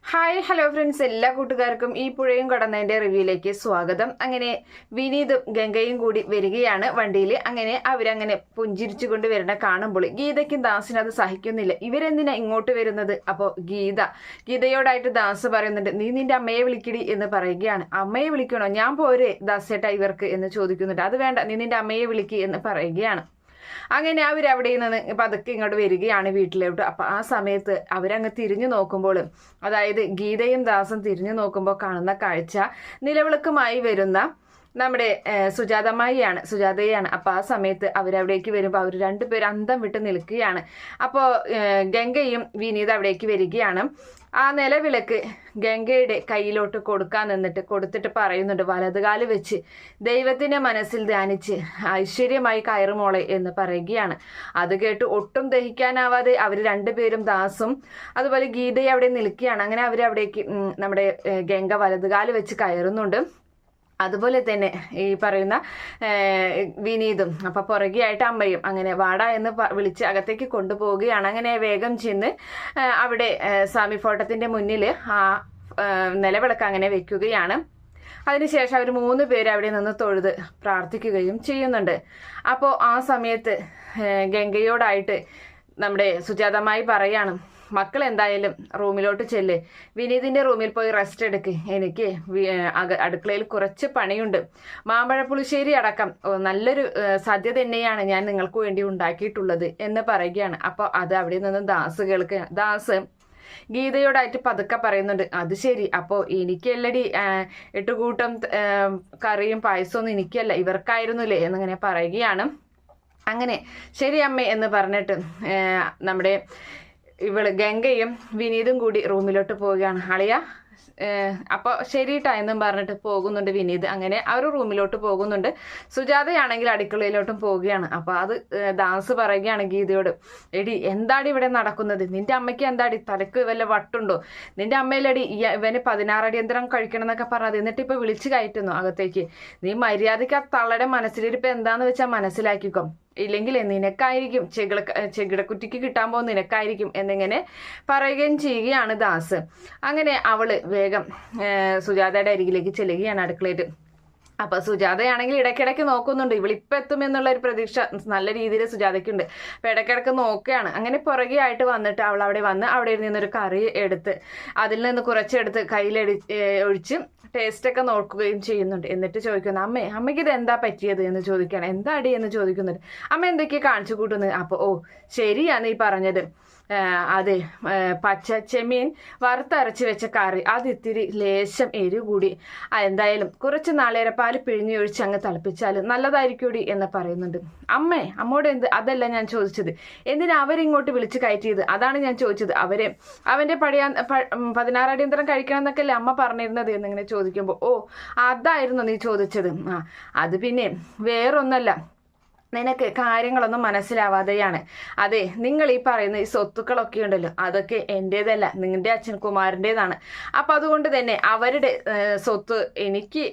Hi hello friends, എല്ലാ കൂട്ടുകാർക്കും ഈ പുഴയും കടന്നതിന്റെ റിവ്യൂയിലേക്ക് സ്വാഗതം. അങ്ങനെ വിനീതും ഗംഗയും കൂടി വരികയാണ് വണ്ടിയിൽ. അങ്ങനെ അവരങ്ങനെ പുഞ്ചിരിച്ചുകൊണ്ട് വരണ കാണുമ്പോൾ ഗീതയ്ക്കും ദാസിനും അത് സഹിക്കുന്നില്ല. ഇവരെന്തിനാ ഇങ്ങോട്ട് വരുന്നത്? അപ്പോൾ ഗീതയോടായിട്ട് ദാസ് പറയുന്നുണ്ട്, നീ നിന്റെ അമ്മയെ വിളിക്കടി എന്ന് പറയുകയാണ്. അമ്മയെ വിളിക്കണോ? ഞാൻ പോരെ ദാസേട്ടാ ഇവർക്ക് എന്ന് ചോദിക്കുന്നുണ്ട്. അത് വേണ്ട, നീ നിന്റെ അമ്മയെ വിളിക്ക് എന്ന് പറയുകയാണ്. അങ്ങനെ അവരവിടെ നിന്ന് പതുക്കെ ഇങ്ങോട്ട് വരികയാണ് വീട്ടിലോട്ട്. അപ്പൊ ആ സമയത്ത് അവരങ്ങ് തിരിഞ്ഞു നോക്കുമ്പോൾ, അതായത് ഗീതയും ദാസും തിരിഞ്ഞു നോക്കുമ്പോൾ കാണുന്ന കാഴ്ച നിലവിളക്കുമായി വരുന്ന നമ്മുടെ സുജാതയാണ്. അപ്പൊ ആ സമയത്ത് അവരവിടേക്ക് വരുമ്പോൾ അവർ രണ്ടുപേരും അന്തം വിട്ട് നിൽക്കുകയാണ്. അപ്പോൾ ഗംഗയും വിനീത് അവിടേക്ക് വരികയാണ്. ആ നിലവിളക്ക് ഗംഗയുടെ കയ്യിലോട്ട് കൊടുക്കാൻ കൊടുത്തിട്ട് പറയുന്നുണ്ട്, വലതുകാല് വെച്ച് ദൈവത്തിന്റെ മനസ്സിൽ ധ്യാനിച്ച് ഐശ്വര്യമായി കയറുമോളെ എന്ന് പറയുകയാണ്. അത് കേട്ട് ഒട്ടും ദഹിക്കാനാവാതെ അവർ രണ്ടുപേരും, ദാസും അതുപോലെ ഗീതയും അവിടെ നിൽക്കുകയാണ്. അങ്ങനെ അവരവിടേക്ക് നമ്മുടെ ഗംഗ വലതുകാല് വെച്ച് കയറുന്നുണ്ട്. അതുപോലെ തന്നെ ഈ പറയുന്ന വിനീതും അപ്പൊ പുറകെയായിട്ട് അമ്മയും അങ്ങനെ വാടാ എന്ന് വിളിച്ച് അകത്തേക്ക് കൊണ്ടുപോവുകയാണ്. അങ്ങനെ വേഗം ചെന്ന് അവിടെ സ്വാമി ഫോട്ടത്തിന്റെ മുന്നിൽ ആ നിലവിളക്ക് അങ്ങനെ വെക്കുകയാണ്. അതിനുശേഷം അവർ 3 പേര് അവിടെ നിന്ന് തൊഴുത് പ്രാർത്ഥിക്കുകയും ചെയ്യുന്നുണ്ട്. അപ്പോൾ ആ സമയത്ത് ഗംഗയോടായിട്ട് നമ്മുടെ സുജാതമായി പറയാണ്, മക്കൾ എന്തായാലും റൂമിലോട്ട് ചെല്ല്, വിനീതിന്റെ റൂമിൽ പോയി റെസ്റ്റ് എടുക്ക്, എനിക്ക് അടുക്കളയിൽ കുറച്ച് പണിയുണ്ട്, മാമ്പഴപ്പുളിശ്ശേരി അടക്കം നല്ലൊരു സദ്യ തന്നെയാണ് ഞാൻ നിങ്ങൾക്ക് വേണ്ടി ഉണ്ടാക്കിയിട്ടുള്ളത് എന്ന് പറയുകയാണ്. അപ്പോൾ അത് അവിടെ നിന്ന് ദാസ് കേൾക്കുക. ദാസ് ഗീതയോടായിട്ട് പതുക്കെ പറയുന്നുണ്ട്, അത് ശരി, അപ്പോൾ എനിക്കല്ലടി 8 കൂട്ടം കറിയും പായസമൊന്നും എനിക്കല്ല, ഇവർക്കായിരുന്നില്ലേ എന്നിങ്ങനെ പറയുകയാണ്. അങ്ങനെ ശരി അമ്മേ എന്ന് പറഞ്ഞിട്ട് നമ്മുടെ ഗംഗയും വിനീതും കൂടി റൂമിലോട്ട് പോവുകയാണ്. അളിയ അപ്പോൾ ശരിട്ടാ എന്നും പറഞ്ഞിട്ട് പോകുന്നുണ്ട് വിനീത്. അങ്ങനെ അവർ റൂമിലോട്ട് പോകുന്നുണ്ട്. സുജാതയാണെങ്കിൽ അടുക്കളയിലോട്ടും പോവുകയാണ്. അപ്പോൾ അത് ദാസ് പറയുകയാണ് ഗീതയോട്, എടി എന്താടി ഇവിടെ നടക്കുന്നത്? നിന്റെ അമ്മയ്ക്ക് എന്താടി തലക്ക് വല്ല വട്ടുണ്ടോ? നിന്റെ അമ്മയിലടി ഇവന് 16 അടിയന്തരം കഴിക്കണം എന്നൊക്കെ പറഞ്ഞത്, എന്നിട്ട് ഇപ്പൊ വിളിച്ചു കയറ്റുന്നു അകത്തേക്ക്. നീ മര്യാദയ്ക്ക് ആ തള്ളയുടെ മനസ്സിലിരിപ്പ് എന്താന്ന് വെച്ചാൽ മനസ്സിലാക്കിക്കോ, ഇല്ലെങ്കിൽ നിനക്കായിരിക്കും ചെകിടക്കുറ്റിക്ക് കിട്ടാൻ പോകുന്ന നിനക്കായിരിക്കും എന്നിങ്ങനെ പറയുകയും ചെയ്യുകയാണ് ദാസ്. അങ്ങനെ അവള് വേഗം സുജാതയുടെ അരികിലേക്ക് ചെല്ലുകയാണ് അടുക്കളയിൽ. അപ്പൊ സുജാതയാണെങ്കിൽ ഇടയ്ക്കിടയ്ക്ക് നോക്കുന്നുണ്ട്, ഇവളിപ്പം എത്തുമെന്നുള്ള ഒരു പ്രതീക്ഷ നല്ല രീതിയിൽ സുജാതയ്ക്കുണ്ട്. അപ്പൊ ഇടയ്ക്കിടയ്ക്ക് നോക്കുകയാണ്. അങ്ങനെ പുറകെ ആയിട്ട് വന്നിട്ട് അവൾ അവിടെ വന്ന് അവിടെ നിന്നൊരു കറി എടുത്ത് അതിൽ നിന്ന് കുറച്ചെടുത്ത് ഒഴിച്ച് ടേസ്റ്റൊക്കെ നോക്കുകയും ചെയ്യുന്നുണ്ട്. എന്നിട്ട് ചോദിക്കുന്നു, അമ്മയ്ക്ക് ഇത് എന്താ പറ്റിയത് എന്ന് ചോദിക്കുകയാണ്. എന്താ അടി എന്ന് ചോദിക്കുന്നുണ്ട്. അമ്മ എന്തൊക്കെയാ കാണിച്ചു കൂട്ടുന്നത്? അപ്പോൾ ഓ ശരിയാ നീ പറഞ്ഞത്, അതെ, പച്ച ചെമ്മീൻ വറുത്തരച്ച് വെച്ച കറി, അത് ഇത്തിരി ലേശം എരിവ് കൂടി, എന്തായാലും കുറച്ച് നാളേരപ്പാൽ പിഴിഞ്ഞൊഴിച്ച് അങ്ങ് തിളപ്പിച്ചാൽ നല്ലതായിരിക്കൂടി എന്ന് പറയുന്നുണ്ട്. അമ്മോട് അതല്ല ഞാൻ ചോദിച്ചത്, എന്തിനാ അവരിങ്ങോട്ട് വിളിച്ച് കയറ്റിയത്? അതാണ് ഞാൻ ചോദിച്ചത്. അവന്റെ 16 അടിയന്തരം കഴിക്കണം എന്നൊക്കെ അല്ലേ അമ്മ പറഞ്ഞിരുന്നത് എന്നിങ്ങനെ ചോദിക്കുമ്പോൾ, ഓ അതായിരുന്നു നീ ചോദിച്ചത്. അത് പിന്നെ വേറൊന്നല്ല, നിനക്ക് കാര്യങ്ങളൊന്നും മനസ്സിലാവാതെയാണ്. അതെ, നിങ്ങൾ ഈ പറയുന്ന ഈ സ്വത്തുക്കളൊക്കെ ഉണ്ടല്ലോ, അതൊക്കെ എൻ്റേതല്ല, നിങ്ങളുടെ അച്ഛൻ കുമാരൻ്റേതാണ്. അപ്പം അതുകൊണ്ട് തന്നെ അവരുടെ സ്വത്ത് എനിക്ക്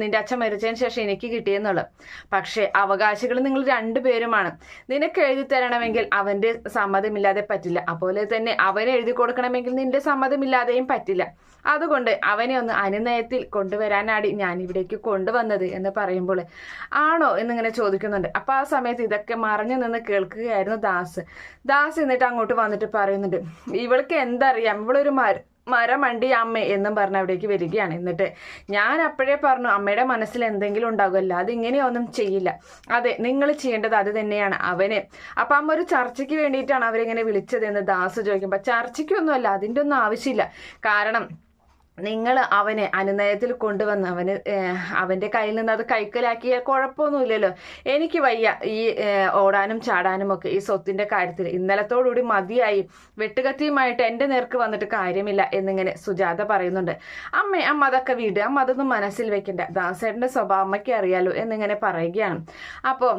നിന്റെ അച്ഛൻ മരിച്ചതിന് ശേഷം എനിക്ക് കിട്ടിയെന്നുള്ളത്. പക്ഷേ അവകാശികൾ നിങ്ങൾ 2 പേരുമാണ്. നിനക്ക് എഴുതി തരണമെങ്കിൽ അവൻ്റെ സമ്മതമില്ലാതെ പറ്റില്ല, അതുപോലെ തന്നെ അവന് എഴുതി കൊടുക്കണമെങ്കിൽ നിന്റെ സമ്മതമില്ലാതെയും പറ്റില്ല. അതുകൊണ്ട് അവനെ ഒന്ന് അനുനയത്തിൽ കൊണ്ടുവരാനാണ് ഞാൻ ഇവിടേക്ക് കൊണ്ടുവന്നത് എന്ന് പറയുമ്പോൾ, ആണോ എന്നിങ്ങനെ ചോദിക്കുന്നുണ്ട്. അപ്പൊ ആ സമയത്ത് ഇതൊക്കെ മറഞ്ഞു നിന്ന് കേൾക്കുകയായിരുന്നു ദാസ് എന്നിട്ട് അങ്ങോട്ട് വന്നിട്ട് പറയുന്നുണ്ട്, ഇവൾക്ക് എന്തറിയാം, ഇവളൊരു മരമണ്ടി അമ്മ എന്നും പറഞ്ഞ് അവിടേക്ക് വരികയാണ്. എന്നിട്ട് ഞാൻ അപ്പോഴേ പറഞ്ഞു, അമ്മയുടെ മനസ്സിൽ എന്തെങ്കിലും ഉണ്ടാകുമല്ലോ, അത് ഇങ്ങനെയൊന്നും ചെയ്യില്ല. അതെ, നിങ്ങൾ ചെയ്യേണ്ടത് അത് തന്നെയാണ് അവന്. അപ്പൊ അമ്മ ഒരു ചർച്ചയ്ക്ക് വേണ്ടിയിട്ടാണ് അവരിങ്ങനെ വിളിച്ചത് എന്ന് ദാസ് ചോദിക്കുമ്പോൾ, ചർച്ചയ്ക്കൊന്നുമല്ല, അതിൻ്റെ ഒന്നും ആവശ്യമില്ല. കാരണം നിങ്ങൾ അവനെ അനുനയത്തിൽ കൊണ്ടുവന്ന് അവൻ്റെ കയ്യിൽ നിന്ന് അത് കൈക്കലാക്കിയ കുഴപ്പമൊന്നുമില്ലല്ലോ. എനിക്ക് വയ്യ ഈ ഓടാനും ചാടാനും ഒക്കെ ഈ സ്വത്തിൻ്റെ കാര്യത്തിൽ. ഇന്നലത്തോടുകൂടി മതിയായി, വെട്ടുകത്തിയുമായിട്ട് എൻ്റെ നേർക്ക് വന്നിട്ട് കാര്യമില്ല എന്നിങ്ങനെ സുജാത പറയുന്നുണ്ട്. അമ്മ അതൊക്കെ വീട്, അമ്മ അതൊന്നും മനസ്സിൽ വെക്കണ്ട, ദാസേട്ടൻ്റെ സ്വഭാവം അമ്മയ്ക്ക് അറിയാലോ എന്നിങ്ങനെ പറയുകയാണ്. അപ്പോൾ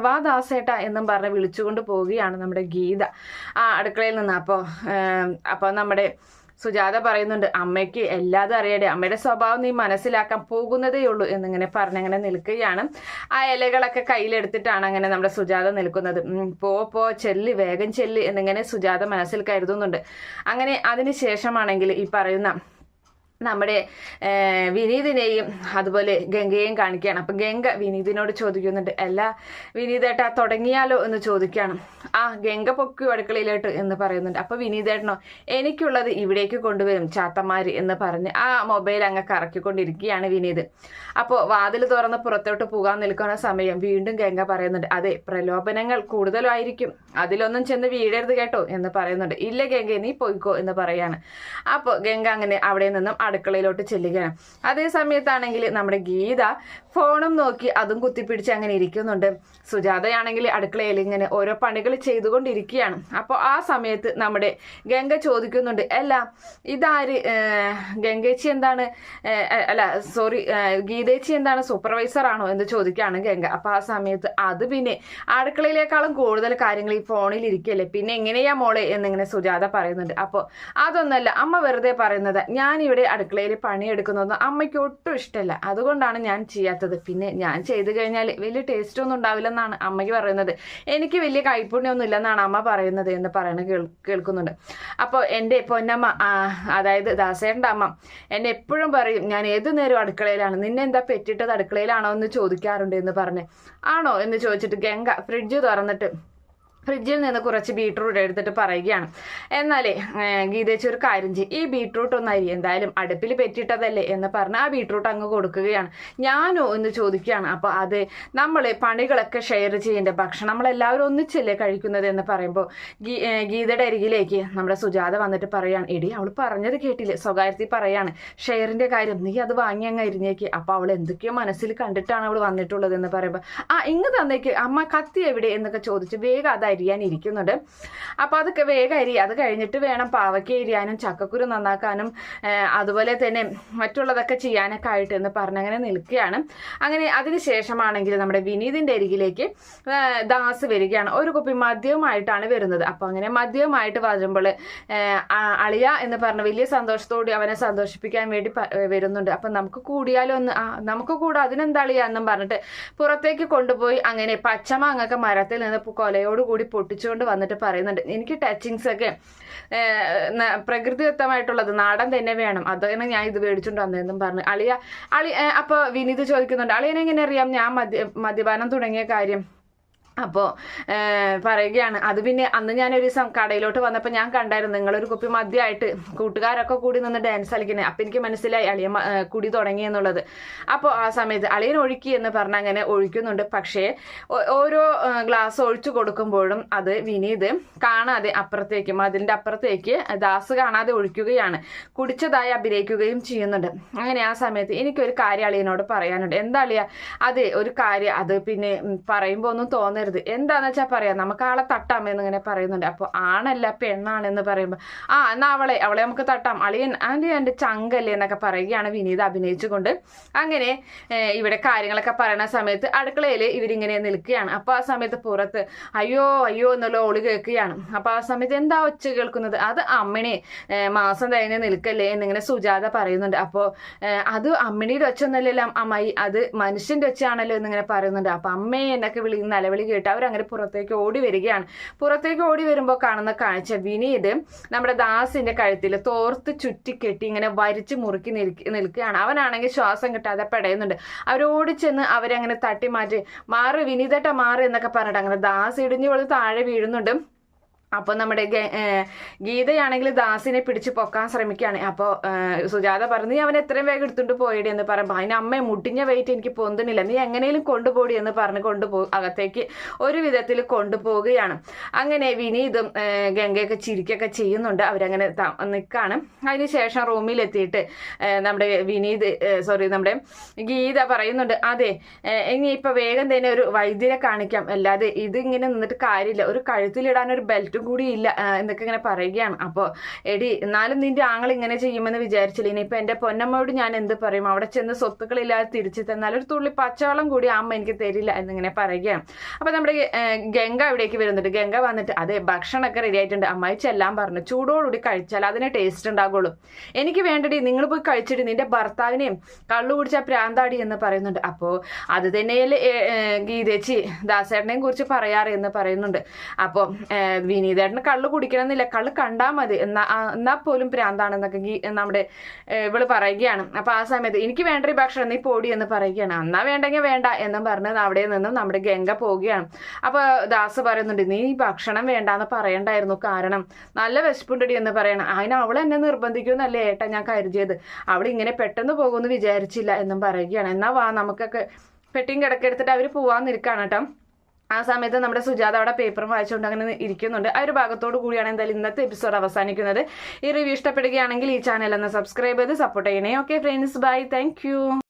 വാ ദാസേട്ട എന്നും പറഞ്ഞ് വിളിച്ചുകൊണ്ട് പോവുകയാണ് നമ്മുടെ ഗീത ആ അടുക്കളയിൽ നിന്ന്. അപ്പോൾ നമ്മുടെ സുജാത പറയുന്നുണ്ട് അമ്മയ്ക്ക് എല്ലാതും അറിയടേ, അമ്മയുടെ സ്വഭാവം നീ മനസ്സിലാക്കാൻ പോകുന്നതേ ഉള്ളൂ എന്നിങ്ങനെ പറഞ്ഞങ്ങനെ നിൽക്കുകയാണ്. ആ ഇലകളൊക്കെ കയ്യിലെടുത്തിട്ടാണ് അങ്ങനെ നമ്മുടെ സുജാത നിൽക്കുന്നത്. പോ ചെല്ല്, വേഗം ചെല്ല് എന്നിങ്ങനെ സുജാത മനസ്സിൽ കരുതുന്നുണ്ട്. അങ്ങനെ അതിനുശേഷമാണെങ്കിൽ ഈ പറയുന്ന നമ്മുടെ വിനീതിനെയും അതുപോലെ ഗംഗയെയും കാണിക്കുകയാണ്. അപ്പം ഗംഗ വിനീതിനോട് ചോദിക്കുന്നുണ്ട്, അല്ല വിനീതേട്ടാ തുടങ്ങിയാലോ എന്ന് ചോദിക്കുകയാണ്. ആ ഗംഗ പൊക്കി അടുക്കളയിലോട്ട് എന്ന് പറയുന്നുണ്ട്. അപ്പോൾ വിനീതേട്ടനോ എനിക്കുള്ളത് ഇവിടേക്ക് കൊണ്ടുവരും ചാത്തന്മാര് എന്ന് പറഞ്ഞ് ആ മൊബൈൽ അങ്ങ് കറക്കിക്കൊണ്ടിരിക്കുകയാണ് വിനീത്. അപ്പോൾ വാതിൽ തുറന്ന് പുറത്തോട്ട് പോകാൻ നിൽക്കുന്ന സമയം വീണ്ടും ഗംഗ പറയുന്നുണ്ട്, അതെ പ്രലോഭനങ്ങൾ കൂടുതലായിരിക്കും, അതിലൊന്നും ചെന്ന് വീഴരുത് കേട്ടോ എന്ന് പറയുന്നുണ്ട്. ഇല്ല ഗംഗ നീ പോയിക്കോ എന്ന് പറയാണ്. അപ്പോൾ ഗംഗ അങ്ങനെ അവിടെ നിന്നും അടുക്കളയിലോട്ട് ചെല്ലുകയാണ്. അതേ സമയത്താണെങ്കിൽ നമ്മുടെ ഗീത ഫോണും നോക്കി അതും കുത്തിപ്പിടിച്ച് അങ്ങനെ ഇരിക്കുന്നുണ്ട്. സുജാതയാണെങ്കിൽ അടുക്കളയിൽ ഇങ്ങനെ ഓരോ പണികൾ ചെയ്തുകൊണ്ടിരിക്കുകയാണ്. അപ്പോൾ ആ സമയത്ത് നമ്മുടെ ഗംഗ ചോദിക്കുന്നുണ്ട്, അല്ല ഇതാര് ഗംഗേച്ചി എന്താണ് ഗീതേച്ചി എന്താണ് സൂപ്പർവൈസർ ആണോ എന്ന് ചോദിക്കുകയാണ് ഗംഗ. അപ്പോൾ ആ സമയത്ത് അത് പിന്നെ അടുക്കളയിലേക്കാളും കൂടുതൽ കാര്യങ്ങൾ ഈ ഫോണിൽ ഇരിക്കല്ലേ, പിന്നെ എങ്ങനെയാ മോളെ എന്നിങ്ങനെ സുജാത പറയുന്നുണ്ട്. അപ്പോൾ അതൊന്നല്ല അമ്മ വെറുതെ പറയുന്നത്, ഞാനിവിടെ അടുക്കളയിൽ പണിയെടുക്കുന്നതൊന്നും അമ്മയ്ക്ക് ഒട്ടും ഇഷ്ടമല്ല, അതുകൊണ്ടാണ് ഞാൻ ചെയ്യാത്തത്. പിന്നെ ഞാൻ ചെയ്തു കഴിഞ്ഞാൽ വലിയ ടേസ്റ്റ് ഒന്നും ഉണ്ടാവില്ലെന്നാണ് അമ്മയ്ക്ക് പറയുന്നത്, എനിക്ക് വലിയ കൈപ്പുണ്യമൊന്നും ഇല്ലെന്നാണ് അമ്മ പറയുന്നത് എന്ന് പറയുന്നത് കേൾക്കുന്നുണ്ട്. അപ്പോൾ എൻ്റെ പൊന്നമ്മ, അതായത് ദാസേട്ടൻ്റെ അമ്മ എന്നെ എപ്പോഴും പറയും ഞാൻ ഏതു നേരം അടുക്കളയിലാണ്, നിന്നെ എന്താ പെറ്റിട്ടത് അടുക്കളയിലാണോ എന്ന് ചോദിക്കാറുണ്ട് എന്ന് പറഞ്ഞ്. ആണോ എന്ന് ചോദിച്ചിട്ട് ഗംഗ ഫ്രിഡ്ജ് തുറന്നിട്ട് ഫ്രിഡ്ജിൽ നിന്ന് കുറച്ച് ബീട്രൂട്ട് എടുത്തിട്ട് പറയുകയാണ്, എന്നാലേ ഗീതേച്ചി ഒരു കാര്യം ചെയ്യും, ഈ ബീട്രൂട്ട് ഒന്നായി എന്തായാലും അടുപ്പിൽ പെറ്റിട്ടതല്ലേ എന്ന് പറഞ്ഞ് ആ ബീട്രൂട്ട് അങ്ങ് കൊടുക്കുകയാണ്. ഞാനോ എന്ന് ചോദിക്കുകയാണ്. അപ്പോൾ അത് നമ്മൾ പണികളൊക്കെ ഷെയർ ചെയ്യേണ്ട, ഭക്ഷണം നമ്മളെല്ലാവരും ഒന്നിച്ചല്ലേ കഴിക്കുന്നത് എന്ന് പറയുമ്പോൾ ഗീതയുടെ അരികിലേക്ക് നമ്മുടെ സുജാത വന്നിട്ട് പറയാണ്, എടി അവൾ പറഞ്ഞത് കേട്ടില്ലേ, സ്വകാര്യത്തിൽ പറയാണ് ഷെയറിൻ്റെ കാര്യം, നീ അത് വാങ്ങി അങ്ങ് അരിഞ്ഞേക്ക്. അപ്പോൾ അവൾ എന്തൊക്കെയോ മനസ്സിൽ കണ്ടിട്ടാണ് അവൾ വന്നിട്ടുള്ളത് എന്ന് പറയുമ്പോൾ ഇങ്ങ് തന്നേക്ക് അമ്മ, കത്തി എവിടെ എന്നൊക്കെ ചോദിച്ച് വേഗം അത് അരിയാനിരിക്കുന്നുണ്ട്. അപ്പോൾ അതൊക്കെ വേഗം അരി, അത് കഴിഞ്ഞിട്ട് വേണം പാവയ്ക്ക അരിയാനും ചക്കക്കുരു നന്നാക്കാനും അതുപോലെ തന്നെ മറ്റുള്ളതൊക്കെ ചെയ്യാനൊക്കെ ആയിട്ട് എന്ന് പറഞ്ഞങ്ങനെ നിൽക്കുകയാണ്. അങ്ങനെ അതിനുശേഷമാണെങ്കിൽ നമ്മുടെ വിനീതിൻ്റെ അരികിലേക്ക് ദാസ് വരികയാണ്. ഒരു കുപ്പി മദ്യവുമായിട്ടാണ് വരുന്നത്. അപ്പോൾ അങ്ങനെ മദ്യവുമായിട്ട് വരുമ്പോൾ അളിയ എന്ന് പറഞ്ഞ വലിയ സന്തോഷത്തോടെ അവനെ സന്തോഷിപ്പിക്കാൻ വേണ്ടി വരുന്നുണ്ട്. അപ്പം നമുക്ക് കൂടിയാലോ ഒന്ന്, നമുക്ക് കൂടാ അതിനെന്താ അളിയ എന്നും പറഞ്ഞിട്ട് പുറത്തേക്ക് കൊണ്ടുപോയി അങ്ങനെ പച്ചമാങ്ങൊക്കെ മരത്തിൽ നിന്ന് കൊലയോടുകൂടി പൊട്ടിച്ചുകൊണ്ട് വന്നിട്ട് പറയുന്നുണ്ട്, എനിക്ക് ടച്ചിങ്സ് ഒക്കെ പ്രകൃതിദത്തമായിട്ടുള്ളത് നാടൻ തന്നെ വേണം, അതാണ് ഞാൻ ഇത് മേടിച്ചുകൊണ്ട് വന്നതെന്നും പറഞ്ഞു. അപ്പോൾ വിനീത് ചോദിക്കുന്നുണ്ട്, അളിയനെങ്ങനെ അറിയാം ഞാൻ മദ്യപാനം തുടങ്ങിയ കാര്യം? അപ്പോൾ പറയുകയാണ്, അത് പിന്നെ അന്ന് ഞാനൊരു ദിവസം കടയിലോട്ട് വന്നപ്പോൾ ഞാൻ കണ്ടായിരുന്നു നിങ്ങളൊരു കുപ്പി മദ്യമായിട്ട് കൂട്ടുകാരൊക്കെ കൂടി നിന്ന് ഡാൻസ് കളിക്കുന്നത്. അപ്പം എനിക്ക് മനസ്സിലായി അളിയൻ കുടി തുടങ്ങി എന്നുള്ളത്. അപ്പോൾ ആ സമയത്ത് അളിയൻ ഒഴുക്കി എന്ന് പറഞ്ഞ് അങ്ങനെ ഒഴിക്കുന്നുണ്ട്. പക്ഷേ ഓരോ ഗ്ലാസ് ഒഴിച്ചു കൊടുക്കുമ്പോഴും അത് വിനീത് കാണാതെ അപ്പുറത്തേക്കും അതിൻ്റെ അപ്പുറത്തേക്ക് ദാസ് കാണാതെ ഒഴിക്കുകയാണ്, കുടിച്ചതായി അഭിനയിക്കുകയും ചെയ്യുന്നുണ്ട്. അങ്ങനെ ആ സമയത്ത് എനിക്കൊരു കാര്യം അളിയനോട് പറയാനുണ്ട്. എന്താ അളിയ? അതെ ഒരു കാര്യം, അത് പിന്നെ പറയുമ്പോൾ ഒന്നും തോന്നരുത്, എന്താന്ന് വെച്ചാൽ പറയാം, നമുക്ക് ആളെ തട്ടാമെന്ന് ഇങ്ങനെ പറയുന്നുണ്ട്. അപ്പോൾ ആണല്ല പെണ്ണാണെന്ന് പറയുമ്പോൾ എന്നാ അവളെ നമുക്ക് തട്ടാം, അളിയൻ എൻ്റെ ചങ്കല്ലേ എന്നൊക്കെ പറയുകയാണ് വിനീത് അഭിനയിച്ചുകൊണ്ട്. അങ്ങനെ ഇവിടെ കാര്യങ്ങളൊക്കെ പറയുന്ന സമയത്ത് അടുക്കളയിൽ ഇവരിങ്ങനെ നിൽക്കുകയാണ്. അപ്പോൾ ആ സമയത്ത് പുറത്ത് അയ്യോ എന്നുള്ള ഓള് കേൾക്കുകയാണ്. അപ്പോൾ ആ സമയത്ത് എന്താ ഒച്ച കേൾക്കുന്നത്? അത് അമ്മിണി മാസം തേങ്ങ നിൽക്കല്ലേ എന്നിങ്ങനെ സുജാത പറയുന്നുണ്ട്. അപ്പോൾ അത് അമ്മിണിയുടെ ഒച്ച ഒന്നല്ലല്ലോ അമ്മായി, അത് മനുഷ്യൻ്റെ ഒച്ചയാണല്ലോ എന്നിങ്ങനെ പറയുന്നുണ്ട്. അപ്പോൾ അമ്മയെ എന്നൊക്കെ നിലവിളി കേട്ട് അവരങ്ങനെ പുറത്തേക്ക് ഓടി വരികയാണ്. പുറത്തേക്ക് ഓടി വരുമ്പോൾ കാണുന്ന കാഴ്ച വിനീത് നമ്മുടെ ദാസിന്റെ കഴുത്തിൽ തോർത്ത് ചുറ്റിക്കെട്ടി ഇങ്ങനെ വരിച്ച് മുറുക്കി നിൽക്കുകയാണ്. അവനാണെങ്കിൽ ശ്വാസം കിട്ടാതെ പെടയുന്നുണ്ട്. അവരോടി ചെന്ന് അവരങ്ങനെ തട്ടി മാറ്റി മാറി വിനീതേട്ട മാറി എന്നൊക്കെ പറഞ്ഞിട്ട് അങ്ങനെ ദാസ് ഇടിഞ്ഞു വീണ് താഴെ വീഴുന്നുണ്ട്. അപ്പോൾ നമ്മുടെ ഗീതയാണെങ്കിൽ ദാസിനെ പിടിച്ച് പൊക്കാൻ ശ്രമിക്കുകയാണ്. അപ്പോൾ സുജാത പറഞ്ഞു, നീ അവൻ എത്രയും വേഗം എടുത്തുകൊണ്ട് പോയിടി എന്ന് പറയുമ്പോൾ അതിന് അമ്മ മുട്ടിഞ്ഞ വെയിറ്റ് എനിക്ക് പൊന്തുന്നില്ല, നീ എങ്ങനെയും കൊണ്ടുപോടി എന്ന് പറഞ്ഞ് അകത്തേക്ക് ഒരു വിധത്തിൽ കൊണ്ടുപോവുകയാണ്. അങ്ങനെ വിനീതും ഗംഗയൊക്കെ ചിരിക്കൊക്കെ ചെയ്യുന്നുണ്ട്. അവരങ്ങനെ നിൽക്കുകയാണ്. അതിനുശേഷം റൂമിലെത്തിയിട്ട് നമ്മുടെ നമ്മുടെ ഗീത പറയുന്നുണ്ട്, അതെ ഇനിയിപ്പോൾ വേഗം തന്നെ ഒരു വൈദ്യരെ കാണിക്കാം, അല്ലാതെ ഇതിങ്ങനെ നിന്നിട്ട് കാര്യമില്ല, ഒരു കഴുത്തിലിടാൻ ഒരു ബെൽറ്റ് അറിഞ്ഞിട്ടും കൂടി ഇല്ല എന്നൊക്കെ ഇങ്ങനെ പറയുകയാണ്. അപ്പോൾ എടി എന്നാലും നിന്റെ ആങ്ങൾ ഇങ്ങനെ ചെയ്യുമെന്ന് വിചാരിച്ചില്ല. ഇനിയിപ്പോൾ എൻ്റെ പൊന്നമ്മയോട് ഞാൻ എന്ത് പറയും? അവിടെ ചെന്ന് സ്വത്തുക്കളില്ലാതെ തിരിച്ചു തന്നാൽ ഒരു തുള്ളി പച്ചവെള്ളം കൂടി അമ്മ എനിക്ക് തരില്ല എന്നിങ്ങനെ പറയുകയാണ്. അപ്പോൾ നമ്മുടെ ഗംഗ അവിടേക്ക് വരുന്നുണ്ട്. ഗംഗ വന്നിട്ട് അതെ ഭക്ഷണമൊക്കെ റെഡി ആയിട്ടുണ്ട്, അമ്മായി ചെല്ലാൻ പറഞ്ഞു, ചൂടോടുകൂടി കഴിച്ചാൽ അതിന് ടേസ്റ്റ് ഉണ്ടാകുള്ളൂ. എനിക്ക് വേണ്ടടി, നിങ്ങൾ പോയി കഴിച്ചിട്ട് നിന്റെ ഭർത്താവിനെയും കള്ളു കുടിച്ചാൽ പ്രാന്താടി എന്ന് പറയുന്നുണ്ട്. അപ്പോൾ അത് തന്നെയല്ലേ ഗീതേച്ചി ദാസേട്ടനെയും കുറിച്ച് പറയാറ് എന്ന് പറയുന്നുണ്ട്. അപ്പോൾ വിനീതേട്ടന് കള്ളു കുടിക്കണമെന്നില്ല, കള്ളു കണ്ടാൽ മതി, എന്നാൽ പോലും പ്രാന്താണെന്നൊക്കെ നമ്മുടെ ഇവള് പറയുകയാണ്. അപ്പോൾ ആ സമയത്ത് എനിക്ക് വേണ്ട ഭക്ഷണം നീ പോടി എന്ന് പറയുകയാണ്. എന്നാ വേണ്ടെങ്കിൽ വേണ്ട എന്നും പറഞ്ഞ് അവിടെ നിന്നും നമ്മുടെ ഗംഗ പോവുകയാണ്. അപ്പോൾ ദാസ് പറയുന്നുണ്ട് നീ ഭക്ഷണം വേണ്ടാന്ന് പറയണ്ടായിരുന്നു, കാരണം നല്ല വിശപ്പുണ്ടടി എന്ന് പറയണം. അതിന് അവൾ എന്നെ നിർബന്ധിക്കുമെന്നല്ലേ ഏട്ടാ ഞാൻ കരുതിയത്, അവൾ ഇങ്ങനെ പെട്ടെന്ന് പോകുമെന്ന് വിചാരിച്ചില്ല എന്നും പറയുകയാണ്. എന്നാ വാ നമുക്കൊക്കെ പെട്ടിയും കിടക്കെടുത്തിട്ട് അവർ പോവാന്നിരിക്കുകയാണ് കേട്ടോ. ആ സമയത്ത് നമ്മുടെ സുജാത അവിടെ പേപ്പറും വായിച്ചുകൊണ്ട് അങ്ങനെ ഇരിക്കുന്നുണ്ട്. ആ ഒരു ഭാഗത്തോട് കൂടിയാണ് എന്തായാലും ഇന്നത്തെ എപ്പിസോഡ് അവസാനിക്കുന്നത്. ഈ റിവ്യൂ ഇഷ്ടപ്പെടുകയാണെങ്കിൽ ഈ ചാനൽ ഒന്ന് സബ്സ്ക്രൈബ് ചെയ്ത് സപ്പോർട്ട് ചെയ്യണേ. Okay friends, bye, thank U.